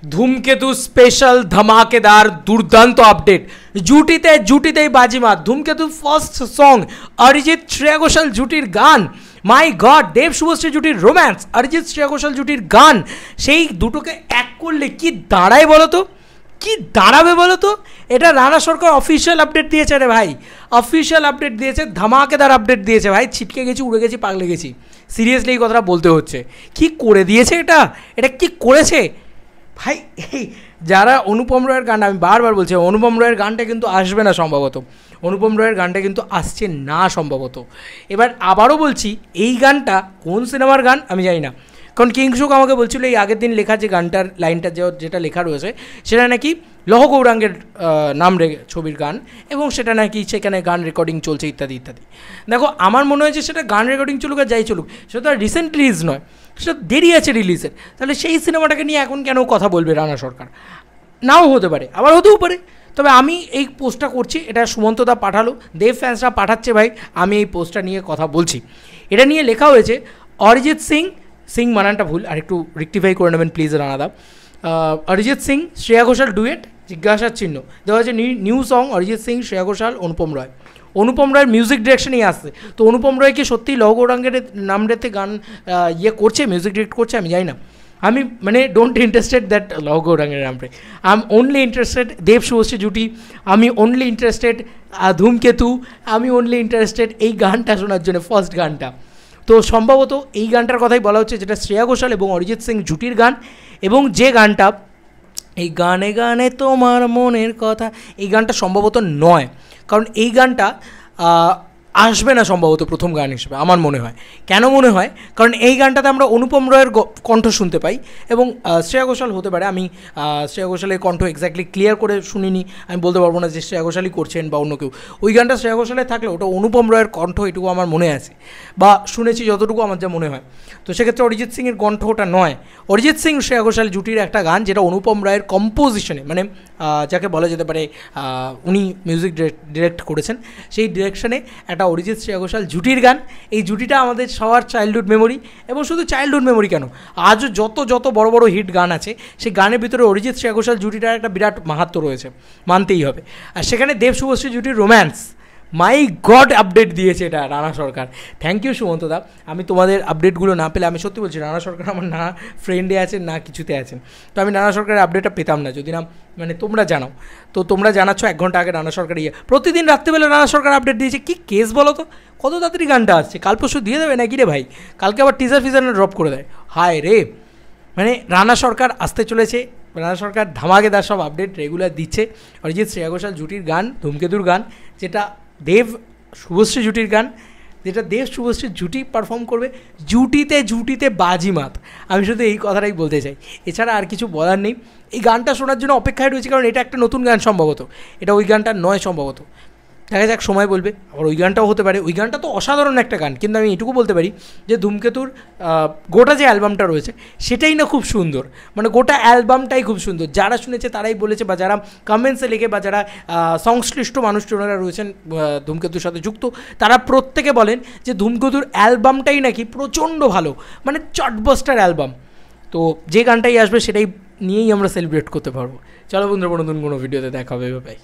ধূমকেতু স্পেশাল ধামাকেদার দুর্দান্ত আপডেট, জুটিতেই বাজিমাত। ধূমকেতু ফার্স্ট সং অরিজিৎ শ্রেয়া ঘোষাল জুটির গান, মাই গড, দেব শুভশ্রী জুটির রোম্যান্স, অরিজিৎ শ্রেয়া ঘোষাল জুটির গান, সেই দুটোকে এক করলে কি দাঁড়ায় বলো তো, কি দাঁড়াবে বলো তো? এটা রানা সরকার অফিসিয়াল আপডেট দিয়েছে রে ভাই, অফিসিয়াল আপডেট দিয়েছে, ধামাকেদার আপডেট দিয়েছে ভাই। ছিটকে গেছি, উড়ে গেছি, পাগলে গেছি, সিরিয়াসলি এই কথাটা বলতে হচ্ছে। কি করে দিয়েছে এটা কি করেছে ভাই? এই যারা অনুপম রয়ের গান, আমি বারবার বলছি অনুপম রয়ের গানটা কিন্তু আসবে না সম্ভবত, অনুপম রয়ের গানটা কিন্তু আসছে না সম্ভবত। এবার আবারও বলছি, এই গানটা কোন সিনেমার গান আমি জানি না, কারণ কিংশুক আমাকে বলছিল এই আগের দিন লেখা যে গানটার লাইনটা যেটা লেখা রয়েছে সেটা নাকি লৌহ গৌরাঙ্গের নাম ছবির গান, এবং সেটা নাকি সেখানে গান রেকর্ডিং চলছে ইত্যাদি ইত্যাদি। দেখো আমার মনে হয় যে সেটা গান রেকর্ডিং চলুক আর যাই চলুক, সেটা তো আর রিসেন্ট রিলিজ নয়, সেটা দেরি আছে রিলিজের। তাহলে সেই সিনেমাটাকে নিয়ে এখন কেন কথা বলবে রানা সরকার? নাও হতে পারে, আবার হতেও পারে। তবে আমি এই পোস্টটা করছি, এটা সুমন্তদা পাঠালো, দেব ফ্যান্সরা পাঠাচ্ছে ভাই, আমি এই পোস্টটা নিয়ে কথা বলছি। এটা নিয়ে লেখা হয়েছে অরিজিৎ সিং মানানটা ভুল, আর একটু রেক্টিফাই করে নেবেন প্লিজ রানাদা। অরিজিৎ সিং শ্রেয়া ঘোষাল ডুয়েট জিজ্ঞাসার চিহ্ন দেওয়া হয়েছে, নিউ সং অরিজিৎ সিং শ্রেয়া ঘোষাল অনুপম রয়ের মিউজিক ডিরেকশনেই আসছে। তো অনুপম রয় কি সত্যি লৌহ গৌরাঙ্গের নাম রেতে গান করছে, মিউজিক ডিরেক্ট করছে? আমি জানি না, আমি মানে ডোন্ট ইন্টারেস্টেড দ্যাট লৌহ গৌরাঙ্গের নামে। আই এম অনলি ইন্টারেস্টেড দেব শুভশ্রী জুটি, আমি অনলি ইন্টারেস্টেড ধূমকেতু, আমি অনলি ইন্টারেস্টেড এই গানটা শোনার জন্য, ফার্স্ট গানটা। তো সম্ভবত এই গানটার কথাই বলা হচ্ছে, যেটা শ্রেয়া ঘোষাল এবং অরিজিৎ সিং জুটির গান, এবং যে গানটা এই গানে গানে তোমার মনের কথা, এই গানটা সম্ভবত নয়, কারণ এই গানটা আসবে না সম্ভবত প্রথম গান হিসেবে আমার মনে হয়। কেন মনে হয়? কারণ এই গানটাতে আমরা অনুপম রয়ের কণ্ঠ শুনতে পাই, এবং শ্রেয়া ঘোষাল হতে পারে, আমি শ্রেয়া ঘোষালের কণ্ঠ এক্স্যাক্টলি ক্লিয়ার করে শুনিনি, আমি বলতে পারবো না যে শ্রেয়া ঘোষালই করছেন বা অন্য কেউ। ওই গানটা শ্রেয়া ঘোষালের থাকলে ওটা অনুপম রয়ের কণ্ঠ, এটুকু আমার মনে আছে বা শুনেছি যতটুকু আমার যা মনে হয়। তো সেক্ষেত্রে অরিজিৎ সিংয়ের কণ্ঠ ওটা নয়, অরিজিৎ সিং শ্রেয়া ঘোষাল জুটির একটা গান, যেটা অনুপম রায়ের কম্পোজিশনে, মানে যাকে বলা যেতে পারে উনি মিউজিক ডিরেক্ট করেছেন, সেই ডিরেকশনে একটা অরিজিৎ শ্রেয়া ঘোষাল জুটির গান। এই জুটিটা আমাদের সবার চাইল্ডহুড মেমোরি, এবং শুধু চাইল্ডহুড মেমোরি কেন, আজও যত বড় বড় হিট গান আছে, সেই গানের ভিতরে অরিজিৎ শ্রেয়া ঘোষাল জুটিটার একটা বিরাট মাহাত্ম্য রয়েছে, মানতেই হবে। আর সেখানে দেব শুভশ্রী জুটির রোম্যান্স, মাই গড, আপডেট দিয়েছে এটা রানা সরকার। থ্যাংক ইউ সুমন্তদা, আমি তোমাদের আপডেটগুলো না পেলে, আমি সত্যি বলছি রানা সরকার আমার না ফ্রেন্ডে আছেন না কিছুতে আছেন, তো আমি রানা সরকারের আপডেটটা পেতাম না যদি না মানে তোমরা জানাও। তো তোমরা জানাচ্ছ 1 ঘন্টা আগে রানা সরকার প্রতিদিন রাত্রিবেলা রানা সরকার আপডেট দিয়েছে। কি কেস বলো তো, কত তাড়াতাড়ি গানটা আসছে, কাল পরশু দিয়ে দেবে নাকি রে ভাই? কালকে আবার টিজার ফিজার ড্রপ করে দেয়, হায় রে। মানে রানা সরকার আসতে চলেছে, রানা সরকার ধামাকেদার সব আপডেট রেগুলার দিচ্ছে। অরিজিৎ শ্রেয়া ঘোষাল জুটির গান, ধূমকেতুর গান, যেটা দেব শুভশ্রী জুটির গান, যেটা দেব শুভশ্রী জুটি পারফর্ম করবে, জুটিতে বাজিমাত। আমি শুধু এই কথাটাই বলতে চাই, এছাড়া আর কিছু বলার নেই। এই গানটা শোনার জন্য অপেক্ষায় রয়েছে, কারণ এটা একটা নতুন গান সম্ভবত, এটা ওই গানটা নয় সম্ভবত, দেখা যাক সময় বলবে। আবার ওই গানটাও হতে পারে, ওই গানটা তো অসাধারণ একটা গান, কিন্তু আমি এটুকু বলতে পারি যে ধূমকেতুর গোটা যে অ্যালবামটা রয়েছে সেটাই না খুব সুন্দর, মানে গোটা অ্যালবামটাই খুব সুন্দর। যারা শুনেছে তারাই বলেছে, বা যারা কমেন্টসে লিখে, বা যারা সংশ্লিষ্ট মানুষজনেরা রয়েছেন ধূমকেতুর সাথে যুক্ত, তারা প্রত্যেকে বলেন যে ধূমকেতুর অ্যালবামটাই নাকি প্রচণ্ড ভালো, মানে চটবাস্টার অ্যালবাম। তো যে গানটাই আসবে সেটাই নিয়েই আমরা সেলিব্রেট করতে পারবো। চলো বন্ধুরা, নতুন কোনো ভিডিওতে দেখা হবে, বাই।